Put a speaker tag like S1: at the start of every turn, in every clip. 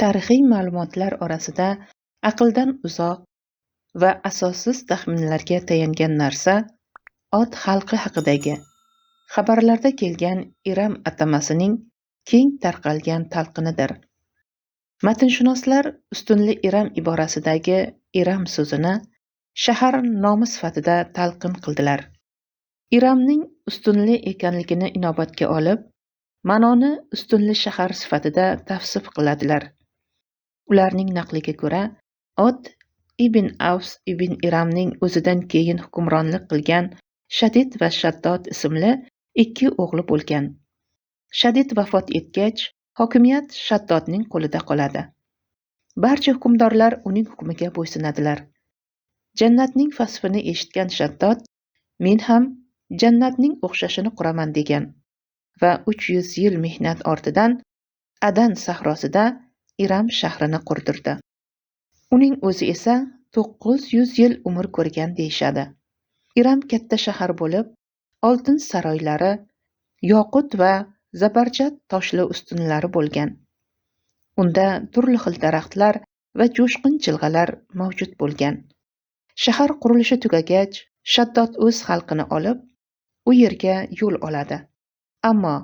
S1: Tarixiy ma'lumotlar orasida aqldan uzoq va asossiz taxminlarga tayangan narsa ot xalqi haqidagi xabarlarda kelgan Iram atamasining keng tarqalgan talqinidir. Matinshunoslar ustunli Iram iborasidagi Iram so'zini shahar nomi sifatida talqin qildilar. Iramning ustunli ekanligini inobatga olib, ma'noni ustunli shahar sifatida tavsif qiladilar. Ularning naqliga ko'ra, Ot ibn Avs ibn Iramning o'zidan keyin hukmronlik qilgan Shadid va Shaddod ismli 2 o'g'li bo'lgan. Shadid vafot etgach, hokimiyat Shaddodning qo'lida qoladi. Barcha hukmdorlar uning hukmiga bo'ysunadilar. Jannatning vasfini eshitgan Shaddod, men ham jannatning o'xshashini quraman degan va 300 yil mehnat ortidan Adan sahrosida Iram shahrini qurdirdi. Uning o'zi esa 900 yil umr ko'rgan deyishadi. Iram katta shahar bo'lib, oltin saroylari, yoqut va zabarjad toshli ustunlari bo'lgan. Unda turli xil daraxtlar va jo'shqin jilg'alar mavjud bo'lgan. Shahar qurilishi tugagach, Shaddod o'z xalqini olib, u yerga yo'l oladi. Ammo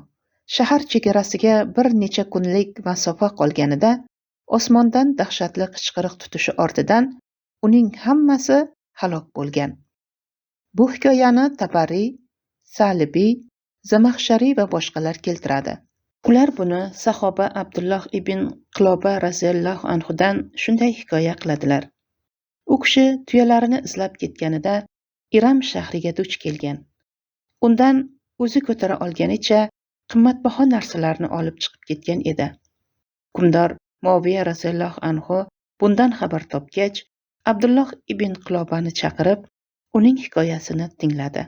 S1: shahar chegarasiga bir necha kunlik masofa qolganida, osmondan dahshatli qichqiriq tutishi ortidan uning hammasi halok bo'lgan. Bu hikoyani Tabariy, Salibiy, Zamaxshariy va boshqalar keltiradi. Ular buni sahoba Abdulloh ibn Qiloba raziyallohu anhudan shunday hikoya qiladilar. U kishi tuyalarini izlab ketganida Iram shahriga duch kelgan. Undan o'zi ko'tara olganicha qimmatbaho narsalarni olib chiqib ketgan edi. Hukmdor Muaviya raziyallohu anhu bundan xabar topgach, Abdulloh ibn Qilobani chaqirib, uning hikoyasini tingladi.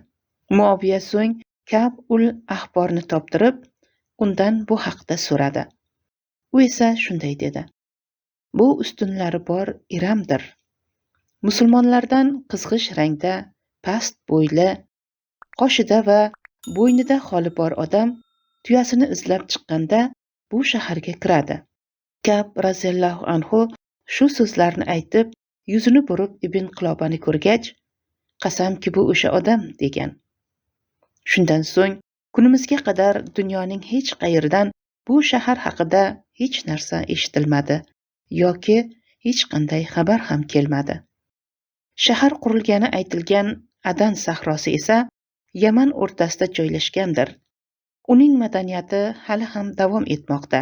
S1: Muaviya so'ng Ka'b ul Ahborni toptirib, undan bu haqda so'radi. U esa shunday dedi: Bu ustunlari bor Iramdir. Musulmonlardan qizg'ish rangda, past bo'yli, qoshida va bo'ynida xoli bor odam tuyasini izlab chiqqanda bu shaharga kiradi. Ka'b raziyallohu anhu shu so'zlarni aytib, yuzini burib Ibn Qilobani ko'rgach, qasamki bu o'sha odam degan. Shundan so'ng kunimizga qadar dunyoning hech qayeridan bu shahar haqida hech narsa eshitilmadi yoki hech qanday xabar ham kelmadi. Shahar qurilgani aytilgan Adan sahrosi esa Yaman o'rtasida joylashgandir. Uning madaniyati hali ham davom etmoqda.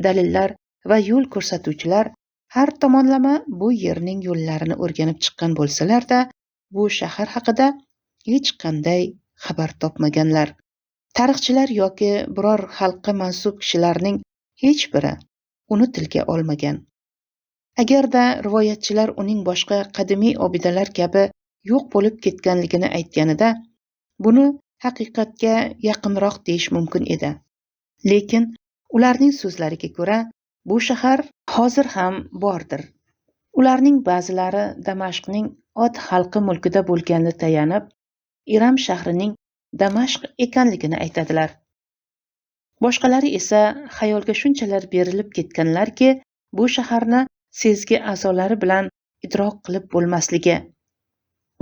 S1: Dalillar va yo'l ko'rsatuvchilar har tomonlama bu yerning yo'llarini o'rganib chiqqan bo'lsalar-da, bu shahar haqida hech qanday xabar topmaganlar. Tarixchilar yoki biror xalqqa mansub kishilarning hech biri uni tilga olmagan. Agarda rivoyatchilar uning boshqa qadimiy obidalar kabi yo'q bo'lib ketganligini aytganida, buni haqiqatga yaqinroq deyish mumkin edi. Lekin ularning so'zlariga ko'ra, bu shahar hozir ham bordir. Ularning ba'zilari Damashqning Ot xalqi mulkida bo'lganini tayanib, Iram shahrining Damashq ekanligini aytadilar. Boshqalari esa xayolga shunchalar berilib ketganlarki, bu shaharni sezgi a'zolari bilan idrok qilib bo'lmasligi,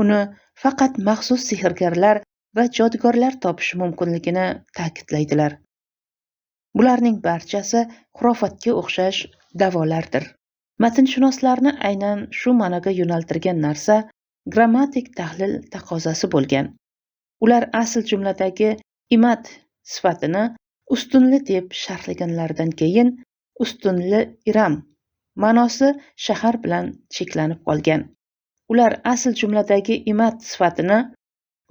S1: uni faqat maxsus sehrgarlar va jodugarlar topishi mumkinligini ta'kidlaydilar. Bularning barchasi xurofotga o'xshash da'volardir. Matinshunoslarni aynan shu ma'noga yo'naltirgan narsa grammatik tahlil taqozosi bo'lgan. Ular asl jumladagi imat sifatini ustunli deb sharhlaganlaridan keyin ustunli Iram ma'nosi shahar bilan cheklanib qolgan. Ular asl jumladagi imat sifatini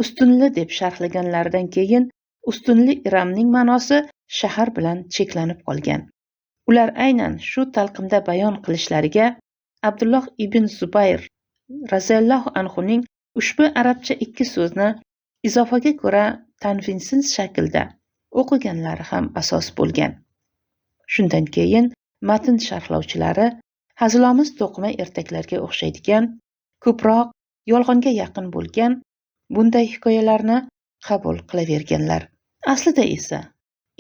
S1: ustunli deb sharhlaganlaridan keyin ustunli Iramning ma'nosi shahar bilan cheklanib qolgan. Ular aynan shu talqinda bayon qilishlariga Abdulloh ibn Zubayr raziyallohu anhuning ushbu arabcha 2 so'zni izofaga ko'ra tanvinsiz shaklda o'qiganlari ham asos bo'lgan. Shundan keyin matn sharhlovchilari hazilomuz to'qima ertaklarga o'xshaydigan, ko'proq yolg'onga yaqin bo'lgan bunday hikoyalarni qabul qilaverganlar. Aslida esa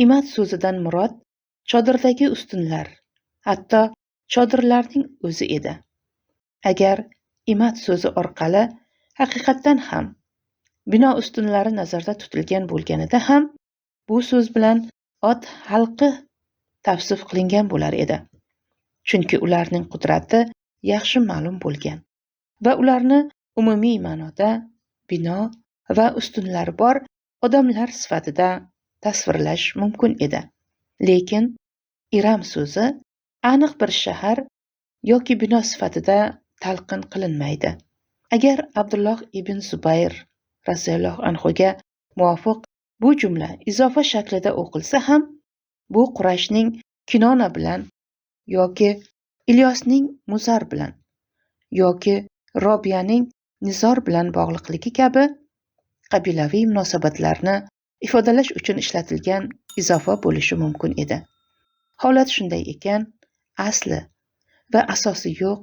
S1: imat so'zidan murod chodirdagi ustunlar, hatto chodirlarning o'zi edi. Agar imat so'zi orqali haqiqatdan ham bino ustunlari nazarda tutilgan bo'lganida ham bu so'z bilan ot xalqi tavsif qilingan bo'lar edi. Chunki ularning qudrati yaxshi ma'lum bo'lgan va ularni umumiy ma'noda bino va ustunlari bor odamlar sifatida tasvirlash mumkin edi. Lekin Iram so'zi aniq bir shahar yoki bino sifatida talqin qilinmaydi. Agar Abdulloh ibn Zubayr roziyallohu anhuga muvofiq bu jumla izofa shaklida o'qilsa ham, bu Qurayshning Kinona bilan yoki Ilyosning Muzar bilan yoki Robiyaning Nizor bilan bog'liqligi kabi qabilaviy munosabatlarni ifodalash uchun ishlatilgan izofa bo'lishi mumkin edi. Holat shunday ekan, asli va asosi yo'q,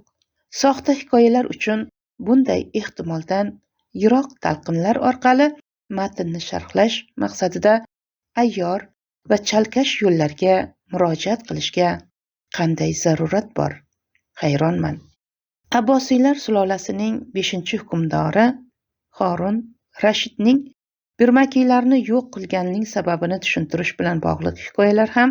S1: soxta hikoyalar uchun bunday ehtimoldan yiroq talqinlar orqali matnni sharhlash maqsadida ayyor va chalkash yo'llarga murojaat qilishga qanday zarurat bor? Hayronman. Abbosiylar sulolasining 5-hukmdori Horun Rashidning birmakiylarni yo'q qilganining sababini tushuntirish bilan bog'liq hikoyalar ham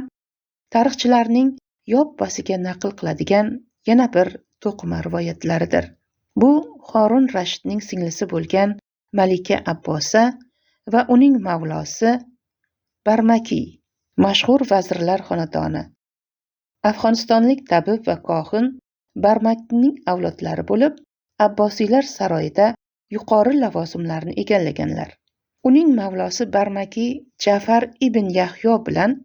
S1: tarixchilarning yoppasiga naql qiladigan yana bir to'qima rivoyatlaridir. Bu Horun Rashidning singlisi bo'lgan Malika Abbosa va uning mavlosi Barmaki, mashhur vazirlar xonadoni. Afg'onistonlik tabib va kohin Barmakining avlodlari bo'lib, Abbosiylar saroyida yuqori lavozimlarni egallaganlar. Uning mavlosi Barmaki Jafar ibn Yahyo bilan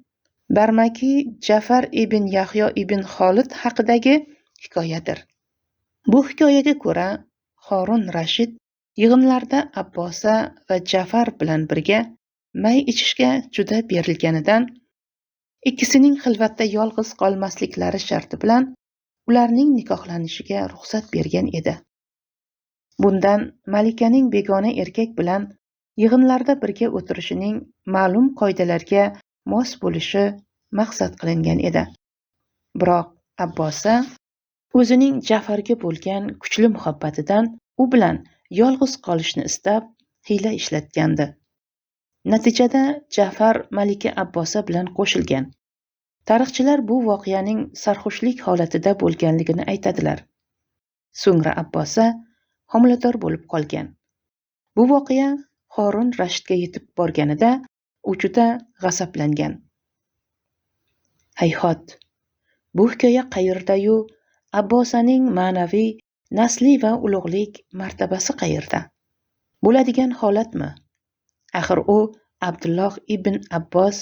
S1: Barmaki Jafar ibn Yahyo ibn Xolid haqidagi hikoyadir. Bu hikoyaga ko'ra, Horun Rashid yig'inlarda Abbosa va Jafar bilan birga may ichishga juda berilganidan, ikkisining xilvatda yolg'iz qolmasliklari sharti bilan ularning nikohlanishiga ruxsat bergan edi. Bundan Malikaning begona erkak bilan yig'inlarda birga o'tirishining ma'lum qoidalarga mos bo'lishi maqsad qilingan edi. Biroq Abbosa o'zining Jafarga bo'lgan kuchli muhabbatidan u bilan yolg'iz qolishni istab hiyla ishlatgandi. Natijada Jafar Malika Abbosa bilan qo'shilgan. Tarixchilar bu voqeaning sarxushlik holatida bo'lganligini aytadilar. So'ngra Abbosa homilador bo'lib qolgan. Bu voqea Horun Rashidga yetib borganida u juda g'azablangan. Hayhot, bu hikoya qayerda-yu Abbosaning ma'naviy, nasli va ulug'lik martabasi qayerda? Bo'ladigan holatmi? Axir u Abdulloh ibn Abbos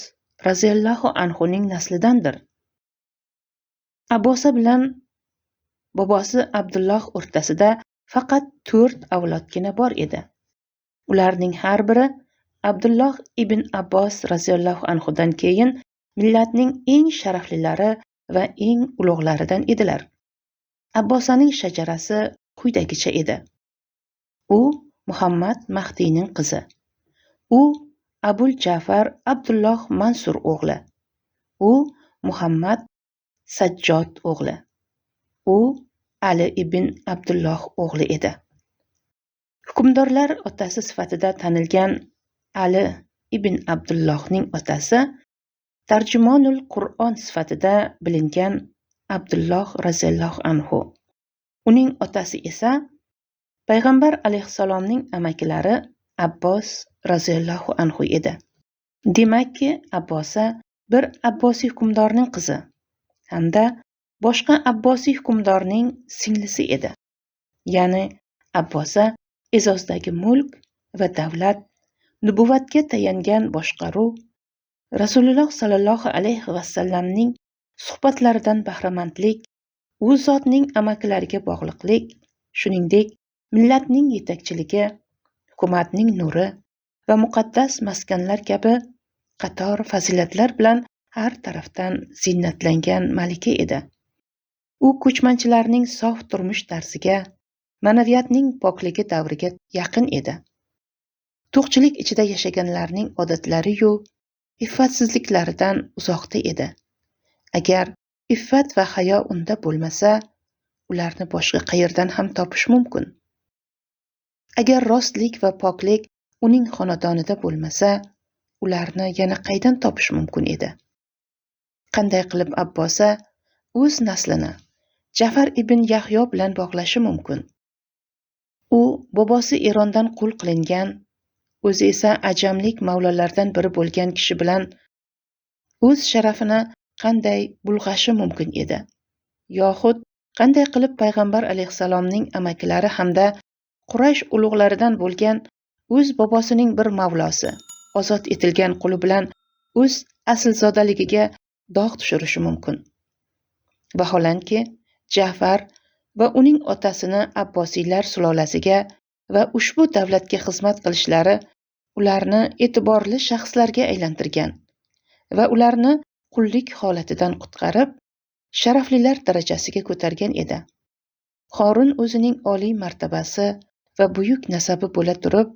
S1: roziyallohu anhuning naslidandir. Abbosa bilan bobosi Abdulloh o'rtasida faqat 4 avlodgina bor edi. Ularning har biri Abdulloh ibn Abbos roziyallohu anhudan keyin millatning eng sharaflilari va eng ulug'laridan edilar. Abbosaning shajarasi quyidagicha edi. U Muhammad Mahdiyning qizi. U Abul Jafar Abdulloh Mansur o'g'li. U Muhammad Sajjod o'g'li. U Ali ibn Abdulloh o'g'li edi. Hukmdorlar otasi sifatida tanilgan Ali ibn Abdullohning otasi tarjimonul Qur'on sifatida bilingan Abdulloh roziyallohu anhu. Uning otasi esa payg'ambar alayhissalomning amakilari Abbos roziyallohu anhu edi. Demakki, Abbosa bir Abbosiy hukmdorning qizi hamda boshqa Abbosiy hukmdorning singlisi edi. Ya'ni Abbosa e'zozdagi mulk va davlat, nubuvatga tayangan boshqaruv, Rasululloh sallallohu alayhi vasallamning suhbatlaridan bahramandlik, u zotning amakilariga bog'liqlik, shuningdek millatning yetakchiligi, hukumatning nuri va muqaddas maskanlar kabi qator fazilatlar bilan har tarafdan ziynatlangan malika edi. U ko'chmanchilarning sof turmush tarziga, ma'naviyatning pokligi davriga yaqin edi. To'qchilik ichida yashaganlarning odatlari-yu iffatsizliklaridan uzoqda edi. Agar iffat va hayo unda bo'lmasa, ularni boshqa qayerdan ham topish mumkin? Agar rostlik va poklik uning xonadonida bo'lmasa, ularni yana qaydan topish mumkin edi? Qanday qilib Abbosa o'z naslini Jafar ibn Yahyo bilan bog'lashi mumkin? U bobosi Erondan qul qilingan, o'zi esa ajamlik mavlolardan biri bo'lgan kishi bilan o'z sharafini qanday bulg'ashi mumkin edi? Yoxud qanday qilib payg'ambar alayhissalomning amakilari hamda Quraysh ulug'laridan bo'lgan o'z bobosining bir mavlosi ozod etilgan quli bilan o'z aslzodaligiga dog' tushirishi mumkin? Vaholanki, Ja'far va uning otasini Abbosiylar sulolasiga va ushbu davlatga xizmat qilishlari ularni e'tiborli shaxslarga aylantirgan va ularni qullik holatidan qutqarib, sharaflilar darajasiga ko'targan edi. Qorun o'zining oliy martabasi va buyuk nasabi bo'la turib,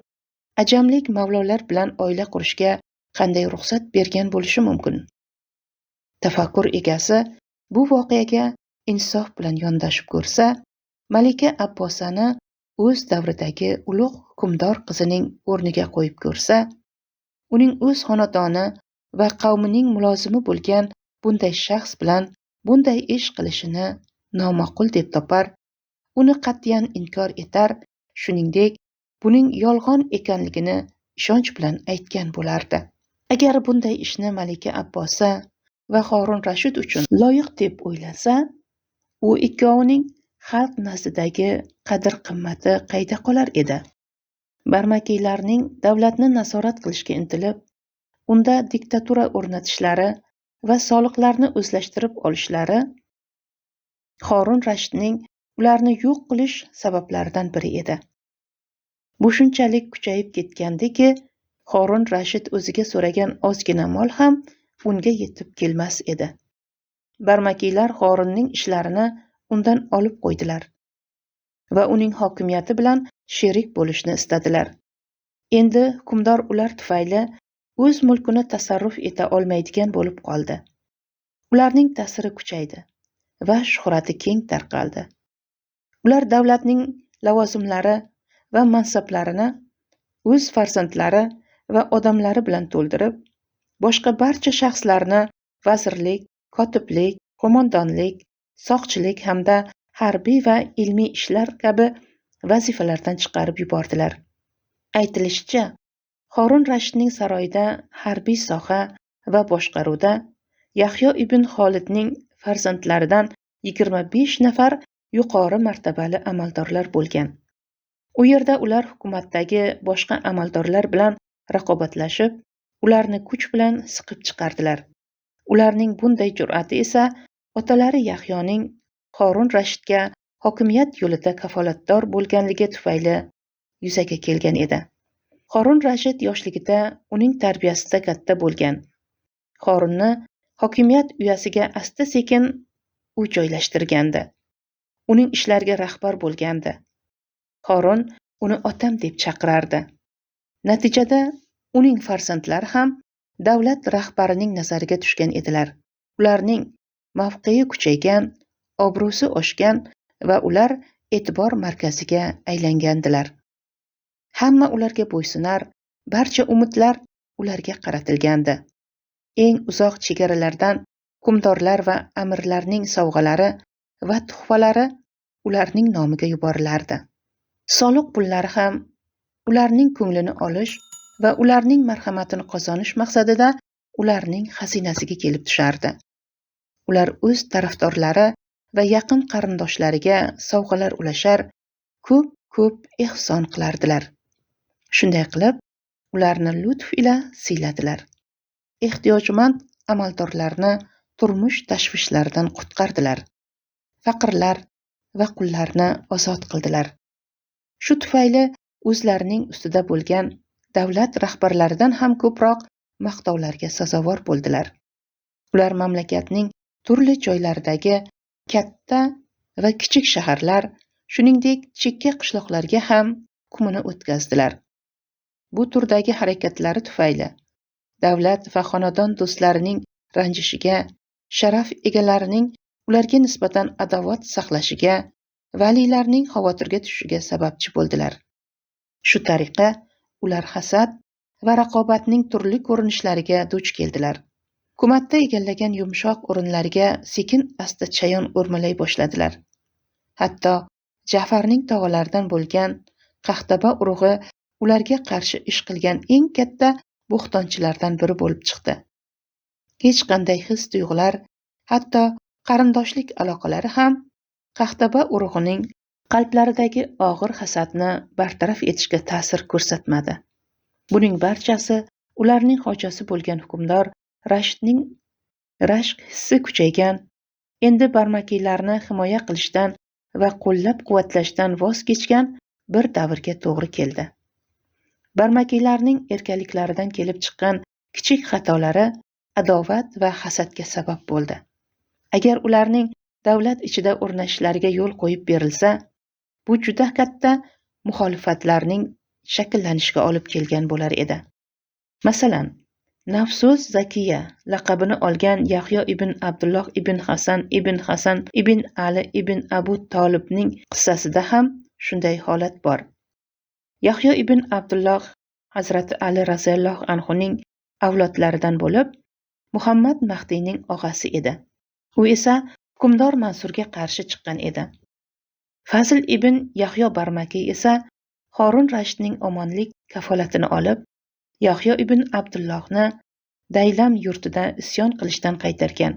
S1: ajamlik mavlolar bilan oila qurishga qanday ruxsat bergan bo'lishi mumkin? Tafakkur egasi bu voqeaga insof bilan yondashib ko'rsa, Malika Abbosani o'z davridagi ulug' hukmdor qizining o'rniga qo'yib ko'rsa, uning o'z xonadoni va qavmining mulozimi bo'lgan bunday shaxs bilan bunday ish qilishini noma'qul deb topar, uni qat'iyan inkor etar, shuningdek, buning yolg'on ekanligini ishonch bilan aytgan bo'lardi. Agar bunday ishni Malika Abbosa va Harun Rashid uchun loyiq deb o'ylasa, u ikkovining xalq nazdidagi qadr-qimmati qayda qolar edi? Barmakiylarning davlatni nazorat qilishga intilib, unda diktatura o'rnatishlari va soliqlarni o'zlashtirib olishlari Harun Rashidning ularni yo'q qilish sabablaridan biri edi. Bu shunchalik kuchayib ketgandiki, Harun Rashid o'ziga so'ragan ozgina mol ham unga yetib kelmas edi. Barmakiylar Harunning ishlarini undan olib qo'ydilar va uning hokimiyati bilan sherik bo'lishni istadilar. Endi hukmdor ular tufayli o'z mulkini tasarruf eta olmaydigan bo'lib qoldi. Ularning ta'siri kuchaydi va shuhrati keng tarqaldi. Ular davlatning lavozimlari va mansablarini o'z farzandlari va odamlari bilan to'ldirib, boshqa barcha shaxslarni vazirlik, kotiblik, qo'mondonlik, soqchilik hamda harbiy va ilmiy ishlar kabi vazifalardan chiqarib yubordilar. Aytilishicha, Harun Rashidning saroyida harbiy soha va boshqaruvda Yahyo ibn Xolidning farzandlaridan 25 nafar yuqori martabali amaldorlar bo'lgan. U yerda ular hukumatdagi boshqa amaldorlar bilan raqobatlashib, ularni kuch bilan siqib chiqardilar. Ularning bunday jur'ati esa otalari Yahyoning Harun Rashidga hokimiyat yo'lida kafolatdor bo'lganligi tufayli yuzaga kelgan edi. Harun Rashid yoshligida uning tarbiyasida katta bo'lgan. Harunni hokimiyat uyasiga asta-sekin u joylashtirgandi. Uning ishlariga rahbar bo'lgandi. Harun uni otam deb chaqirardi. Natijada uning farzandlari ham davlat rahbarining nazariga tushgan edilar. Ularning mavqei kuchaygan, obro'si oshgan va ular e'tibor markaziga aylangandilar. Hamma ularga bo'ysunar, barcha umidlar ularga qaratilgandi. Eng uzoq chegaralardan hukmdorlar va amirlarning sovg'alari va tuhfalari ularning nomiga yuborilardi. Soliq pullari ham ularning ko'nglini olish va ularning marhamatini qozonish maqsadida ularning xazinasiga kelib tushardi. Ular o'z tarafdorlari va yaqin qarindoshlariga sovg'alar ulashar, ko'p ehson qilardilar. Shunday qilib, ularni lutf ila siyladilar. Ehtiyojmand amaldorlarni turmush tashvishlaridan qutqardilar. Faqirlar va qullarni ozod qildilar. Shu tufayli o'zlarining ustida bo'lgan davlat rahbarlaridan ham ko'proq maqtovlarga sazovor bo'ldilar. Ular mamlakatning turli joylaridagi katta va kichik shaharlar, shuningdek chekka qishloqlarga ham hukmini o'tkazdilar. Bu turdagi harakatlari tufayli davlat va xonadon do'stlarining ranjishiga sharaf egalarining ularga nisbatan adovat saqlashiga, valiylarning xavotirga tushishiga sababchi bo'ldilar. Shu tariqa ular hasad va raqobatning turli ko'rinishlariga duch keldilar. Hukumatda egallagan yumshoq o'rinlariga sekin-asta chayon o'rmalay boshladilar. Hatto Jafarning tog'alaridan bo'lgan Qahtaba urug'i ularga qarshi ish qilgan eng katta bo'xtonchilardan biri bo'lib chiqdi. Hech qanday his-tuyg'ular, hatto qarindoshlik aloqalari ham Qahtaba urug'ining qalblaridagi og'ir hasadni bartaraf etishga ta'sir ko'rsatmadi. Buning barchasi ularning xo'jasi bo'lgan hukmdor Rashidning rashk hissi kuchaygan, endi barmakiylarni himoya qilishdan va qo'llab-quvvatlashdan voz kechgan bir davrga to'g'ri keldi. Barmakiylarning erkaliklaridan kelib chiqqan kichik xatolari adovat va hasadga sabab bo'ldi. Agar ularning davlat ichida o'rnashishlariga yo'l qo'yib berilsa, bu juda katta muxolifatlarning shakllanishiga olib kelgan bo'lar edi. Masalan, Nafsus Zakiya laqabini olgan Yahyo ibn Abdulloh ibn Hasan ibn Ali ibn Abu Tolibning qissasida ham shunday holat bor. Yahyo ibn Abdulloh Hazrati Ali raziyallohu anhuning avlodlaridan bo'lib, Muhammad Mahdiyning og'asi edi. U esa hukmdor Mansurga qarshi chiqqan edi. Fazl ibn Yahyo Barmakiy esa Horun Rashidning omonlik kafolatini olib, Yahyo ibn Abdullohni Daylam yurtida isyon qilishdan qaytargan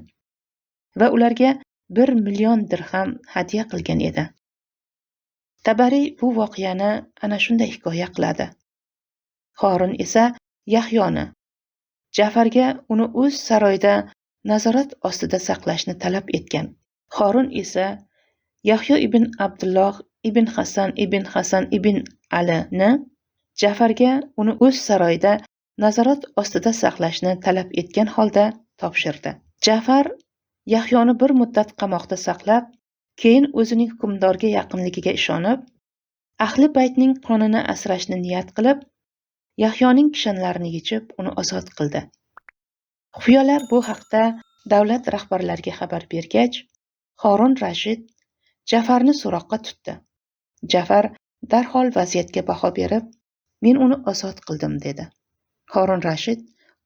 S1: va ularga 1 million dirham hadya qilgan edi. Tabariy bu voqeani ana shunday hikoya qiladi. Horun esa Yahyoni Jafarga uni o'z saroyida nazorat ostida saqlashni talab etgan. Horun esa Yahyo ibn Abdulloh ibn Hasan ibn Alini Jafarga uni o'z saroyida nazorat ostida saqlashni talab etgan holda topshirdi. Jafar Yahyoni bir muddat qamoqda saqlab, keyin o'zining hukmdorga yaqinligiga ishonib, ahli baytning qonini asrashni niyat qilib, Yahyoning kishanlarini yechib, uni ozod qildi. Xufiyalar bu haqda davlat rahbarlariga xabar bergach, Horun Rashid Jafarni so'roqqa tutdi. Jafar darhol vaziyatga baho berib, men uni ozod qildim dedi. Horun Rashid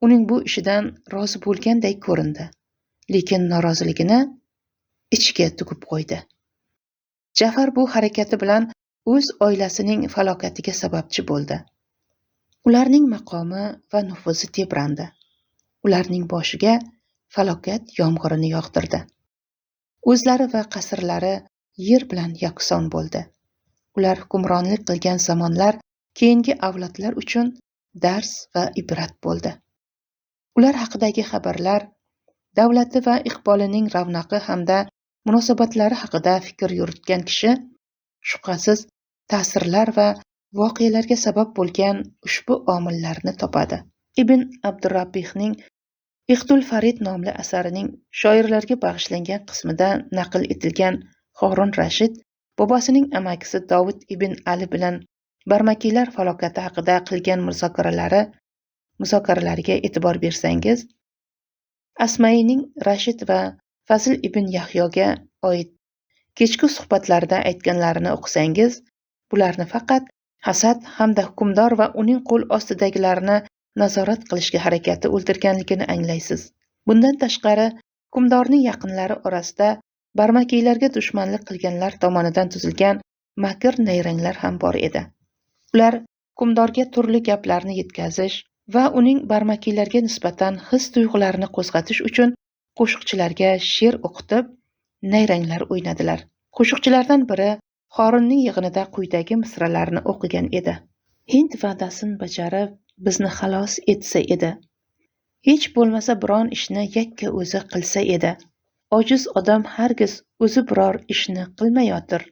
S1: uning bu ishidan rozi bo'lganday ko'rindi, lekin noroziligini ichiga tugib qo'ydi. Jafar bu harakati bilan o'z oilasining falokatiga sababchi bo'ldi. Ularning maqomi va nufuzi tebrandi. Ularning boshiga falokat yomg'irini yog'dirdi. O'zlari va qasrlari yer bilan yakson bo'ldi. Ular hukmronlik qilgan zamonlar keyingi avlodlar uchun dars va ibrat bo'ldi. Ular haqidagi xabarlar davlati va iqbolining ravnaqi hamda munosabatlari haqida fikr yuritgan kishi shubhasiz ta'sirlar va voqealarga sabab bo'lgan ushbu omillarni topadi. Ibn Abdurrabbihning Iqtul Farid nomli asarining shoirlarga bag'ishlangan qismida naql etilgan Horun Rashid bobosining amakisi Dovud ibn Ali bilan Barmakiylar falokati haqida qilgan muzokaralariga e'tibor bersangiz, Asmaining Rashid va Fazl ibn Yahyoga oid kechki suhbatlarida aytganlarini o'qisangiz, bularni faqat hasad hamda hukmdor va uning qo'l ostidagilarini nazorat qilishga harakati o'ldirganligini anglaysiz. Bundan tashqari, hukmdorning yaqinlari orasida barmakiylarga dushmanlik qilganlar tomonidan tuzilgan makr nayranglar ham bor edi. Ular hukmdorga turli gaplarni yetkazish va uning barmakiylarga nisbatan his-tuyg'ularini qo'zg'atish uchun qo'shiqchilarga she'r o'qitib, nayranglar o'ynadilar. Qo'shiqchilardan biri Horunning yig'inida quyidagi misralarni o'qigan edi. Hind va'dasini bajarib, bizni xalos etsa edi. Hech bo'lmasa biron ishni yakka o'zi qilsa edi. Ojiz odam hargiz o'zi biror ishni qilmayotir.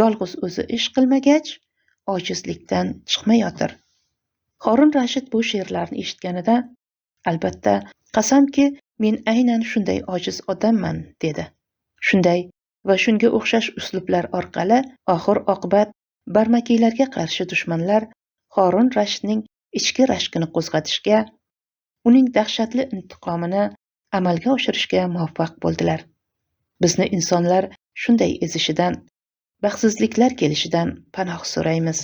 S1: Yolg'iz o'zi ish qilmagach, ojizlikdan chiqmayotir. Horun Rashid bu she'rlarni eshitganida, albatta, qasamki, men aynan shunday ojiz odamman, dedi. Shunday va shunga o'xshash uslublar orqali oxir-oqibat barmakiylarga qarshi dushmanlar Horun Rashidning ichki rashkini qo'zg'atishga, uning dahshatli intiqomini amalga oshirishga muvaffaq bo'ldilar. Bizni insonlar shunday ezishidan, baxtsizliklar kelishidan panoh so'raymiz.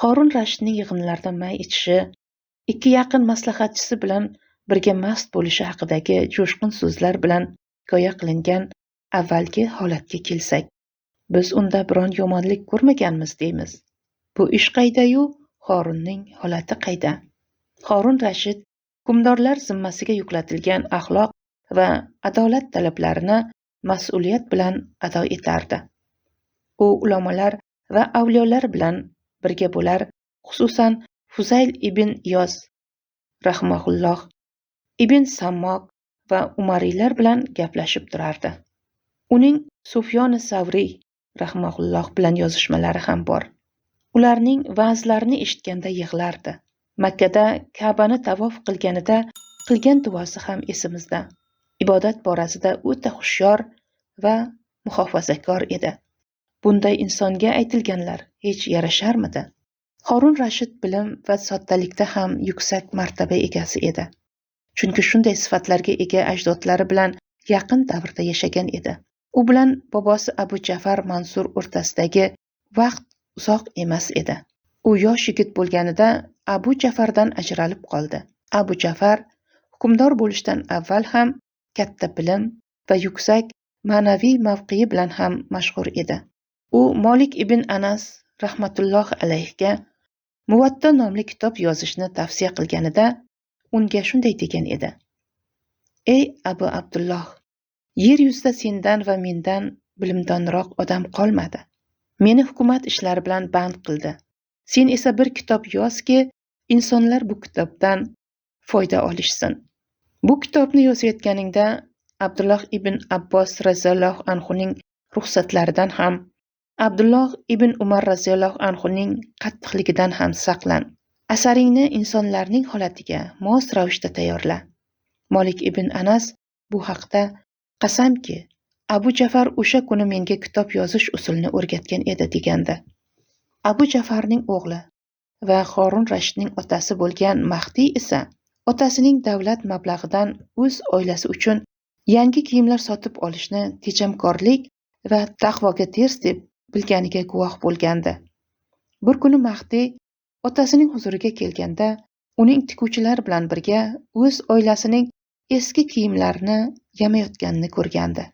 S1: Horun Rashidning yig'inlarda may ichishi, ikki yaqin maslahatchisi bilan birga mast bo'lishi haqidagi jo'shqin so'zlar bilan hikoya qilingan avvalgi holatga kelsak, biz unda biron yomonlik ko'rmaganmiz deymiz. Bu ish qayda-yu, Horunning holati qayda? Horun Rashid hukmdorlar zimmasiga yuklatilgan axloq va adolat talablarini mas'uliyat bilan ado etardi. U ulamolar va avliyolar bilan birga bo'lar, xususan Fuzayl ibn Iyos rahimahulloh, Ibn Sammok va umariylar bilan gaplashib turardi. Uning Sufyon Savriy rahimahulloh bilan yozishmalari ham bor. Ularning va'zlarini eshitganda yig'lardi. Makkada Ka'bani tavof qilganida qilgan duosi ham esimizda. Ibodat borasida o'ta hushyor va muhofazakor edi. Bunday insonga aytilganlar hech yarasharmidi? Horun Rashid bilim va soddalikda ham yuksak martaba egasi edi. Chunki shunday sifatlarga ega ajdodlari bilan yaqin davrda yashagan edi. U bilan bobosi Abu Ja'far Mansur o'rtasidagi vaqt uzoq emas edi. U yosh yigit bo'lganida Abu Ja'fardan ajralib qoldi. Abu Ja'far hukmdor bo'lishdan avval ham katta bilim va yuksak ma'naviy mavqei bilan ham mashhur edi. U Molik ibn Anas rahmatulloh alayhiga Muvatta nomli kitob yozishni tavsiya qilganida unga shunday degan edi: Ey Abu Abdulloh, yer yuzida sendan va mendan bilimdonroq odam qolmadi. Meni hukumat ishlari bilan band qildi. Sen esa bir kitob yozki, insonlar bu kitobdan foyda olishsin. Bu kitobni yozayotganingda Abdulloh ibn Abbos raziyallohu anhuning ruxsatlaridan ham, Abdulloh ibn Umar raziyallohu anhuning qattiqligidan ham saqlan. Asaringni insonlarning holatiga mos ravishda tayyorla. Molik ibn Anas bu haqda qasamki, Abu Ja'far o'sha kuni menga kitob yozish usulini o'rgatgan edi degandi. Abu Ja'farning o'g'li va Horun Rashidning otasi bo'lgan Mahdiy esa otasining davlat mablag'idan o'z oilasi uchun yangi kiyimlar sotib olishni tejamkorlik va taqvoga ters deb bilganiga guvoh bo'lgandi. Bir kuni Mahdiy otasining huzuriga kelganda, uning tikuvchilar bilan birga o'z oilasining eski kiyimlarini yamayotganini ko'rgandi.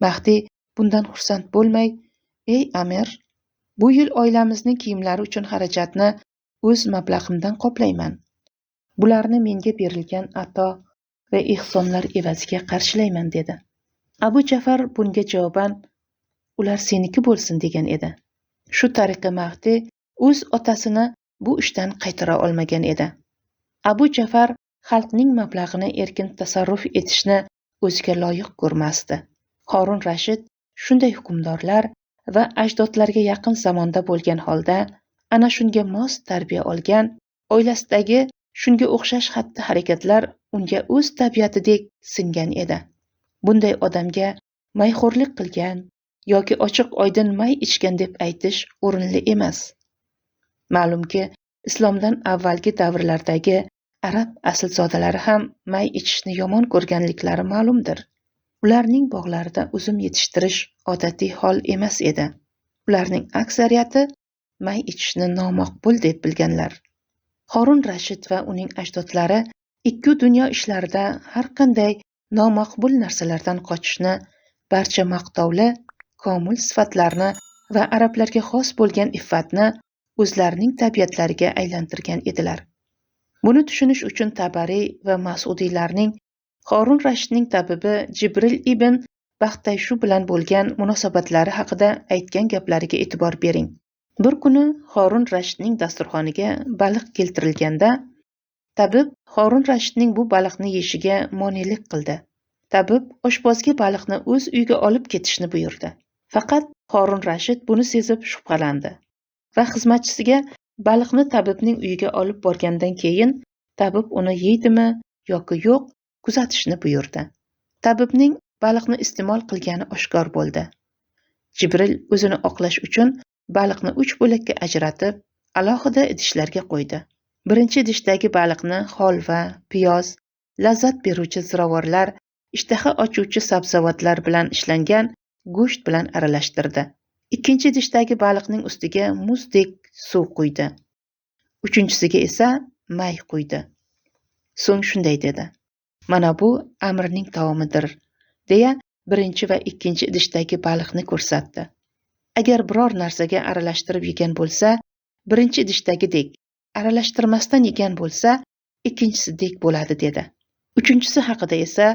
S1: Mahdiy bundan xursand bo'lmay, "Ey Amir, bu yil oilamizning kiyimlari uchun xarajatni o'z mablag'imdan qoplayman. Bularni menga berilgan ato va ehsonlar evaziga qarshilayman" dedi. Abu Ja'far bunga javoban, "Ular seniki bo'lsin" degan edi. Shu tariqa Mahdiy o'z otasini bu ishdan qaytara olmagan edi. Abu Ja'far xalqning mablag'ini erkin tasarruf etishni o'ziga loyiq ko'rmasdi. Horun Rashid shunday hukmdorlar va ajdodlarga yaqin zamonda bo'lgan holda, ana shunga mos tarbiya olgan, oilasidagi shunga o'xshash xatti-harakatlar unga o'z tabiatidek singan edi. Bunday odamga mayxo'rlik qilgan yoki ochiq-oydin may ichgan deb aytish o'rinli emas. Ma'lumki, islomdan avvalgi davrlardagi arab aslzodalari ham may ichishni yomon ko'rganliklari ma'lumdir. Ularning bog'larida uzum yetishtirish odatiy hol emas edi. Ularning aksariyati may ichishni nomaqbul deb bilganlar. Horun Rashid va uning ajdodlari ikki dunyo ishlarida har qanday nomaqbul narsalardan qochishni, barcha maqtovli, komil sifatlarni va arablarga xos bo'lgan iffatni o'zlarining tabiatlariga aylantirgan edilar. Buni tushunish uchun Tabariy va Mas'udiylarning Horun Rashidning tabibi Jibril ibn Baxtayshu bilan bo'lgan munosabatlari haqida aytgan gaplariga e'tibor bering. Bir kuni Horun Rashidning dasturxoniga baliq keltirilganda, tabib Horun Rashidning bu baliqni yeyishiga monelik qildi. Tabib oshpozga baliqni o'z uyiga olib ketishni buyurdi. Faqat Horun Rashid buni sezib shubhalandi va xizmatchisiga baliqni tabibning uyiga olib borgandan keyin tabib uni yeydimi yoki yo'q kuzatishni buyurdi. Tabibning baliqni iste'mol qilgani oshkor bo'ldi. Jibril o'zini oqlash uchun baliqni 3 bo'lakka ajratib, alohida idishlarga qo'ydi. Birinchi idishdagi baliqni holva, piyoz, lazzat beruvchi ziravorlar, ishtaha ochuvchi sabzavotlar bilan ishlangan go'sht bilan aralashtirdi. Ikkinchi idishdagi baliqning ustiga muzdek suv quydi. Uchinchisiga esa may quydi. So'ng shunday dedi: "Mana bu Amirning taomidir", deya birinchi va ikkinchi idishdagi baliqni ko'rsatdi. Agar biror narsaga aralashtirib yegan bo'lsa, birinchi idishdagidek, aralashtirmasdan yegan bo'lsa, ikkinchisidek bo'ladi dedi. Uchinchisi haqida esa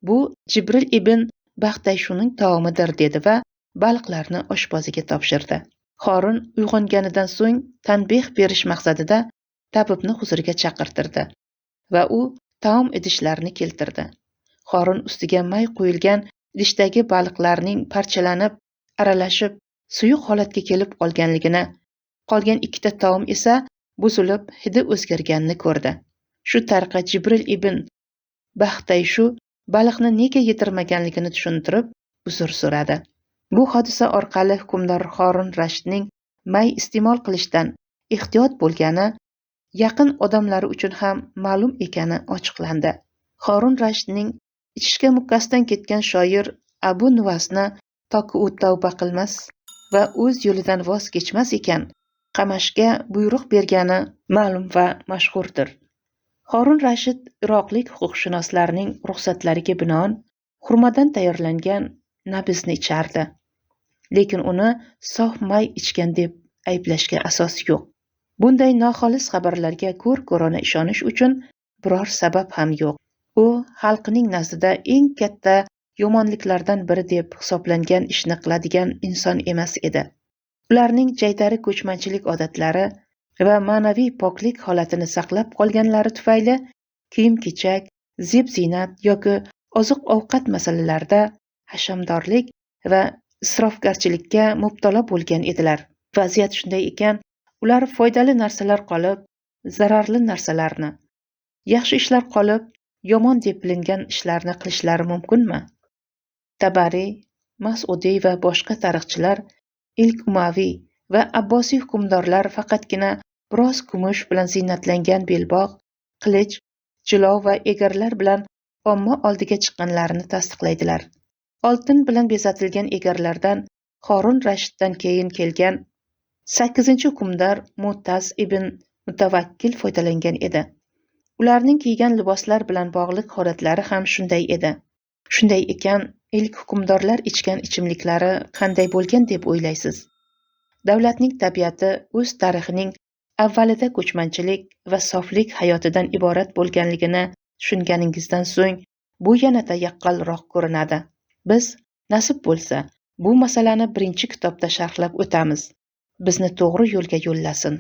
S1: bu Jibril ibn Baxtayshuning taomidir dedi va baliqlarni oshpoziga topshirdi. Xorin uyg'onganidan so'ng tanbeh berish maqsadida tabibni huzuriga chaqirtirdi va u taom idishlarini keltirdi. Xorin ustiga may quyilgan idishdagi baliqlarning parchalanib, aralashib, suyuq holatga kelib qolganligini, qolgan ikkita taom esa buzilib, hidi o'zgarganini ko'rdi. Shu tariqa Jibril ibn Baxtayshu baliqni nega yedirmaganligini tushuntirib, uzr so'radi. Bu hodisa orqali hukmdor Harun Rashidning may iste'mol qilishdan ehtiyot bo'lgani yaqin odamlari uchun ham ma'lum ekani ochiqlandi. Harun Rashidning ichishga mukkasidan ketgan shoir Abu Nuvasni toki u tavba qilmas va o'z yo'lidan voz kechmas ekan, qamashga buyruq bergani ma'lum va mashhurdir. Harun Rashid iroqlik huquqshunoslarning ruxsatlariga binoan xurmadan tayyorlangan nabizni ichardi. Lekin uni sof may ichgan deb ayblashga asos yo'q. Bunday noxolis xabarlarga ko'r-ko'rona ishonish uchun biror sabab ham yo'q. U xalqining nazdida eng katta yomonliklardan biri deb hisoblangan ishni qiladigan inson emas edi. Ularning jaydari ko'chmanchilik odatlari va ma'naviy poklik holatini saqlab qolganlari tufayli kiyim-kechak, zeb-ziynat yoki oziq-ovqat masalalarida hashamdorlik va isrofgarchilikka mubtalo bo'lgan edilar. Vaziyat shunday ekan, ular foydali narsalar qolib, zararli narsalarni, yaxshi ishlar qolib, yomon deb bilingan ishlarni qilishlari mumkinmi? Tabariy, Mas'udiy va boshqa tarixchilar ilk Umaviy va Abbosiy hukmdorlar faqatgina biroz kumush bilan ziynatlangan belbog', qilich, jilov va egarlar bilan omma oldiga chiqqanlarini tasdiqlaydilar. Oltin bilan bezatilgan egarlardan Harun Rashiddan keyin kelgan 8-hukmdor Mu'taz ibn Mutavakkil foydalangan edi. Ularning kiygan liboslar bilan bog'liq holatlari ham shunday edi. Shunday ekan, ilk hukmdorlar ichgan ichimliklari qanday bo'lgan deb o'ylaysiz? Davlatning tabiati o'z tarixining avvalida ko'chmanchilik va soflik hayotidan iborat bo'lganligini tushunganingizdan so'ng bu yanada yaqqolroq ko'rinadi. Biz nasib bo'lsa, bu masalani birinchi kitobda sharhlab o'tamiz. Bizni to'g'ri yo'lga yo'llasin.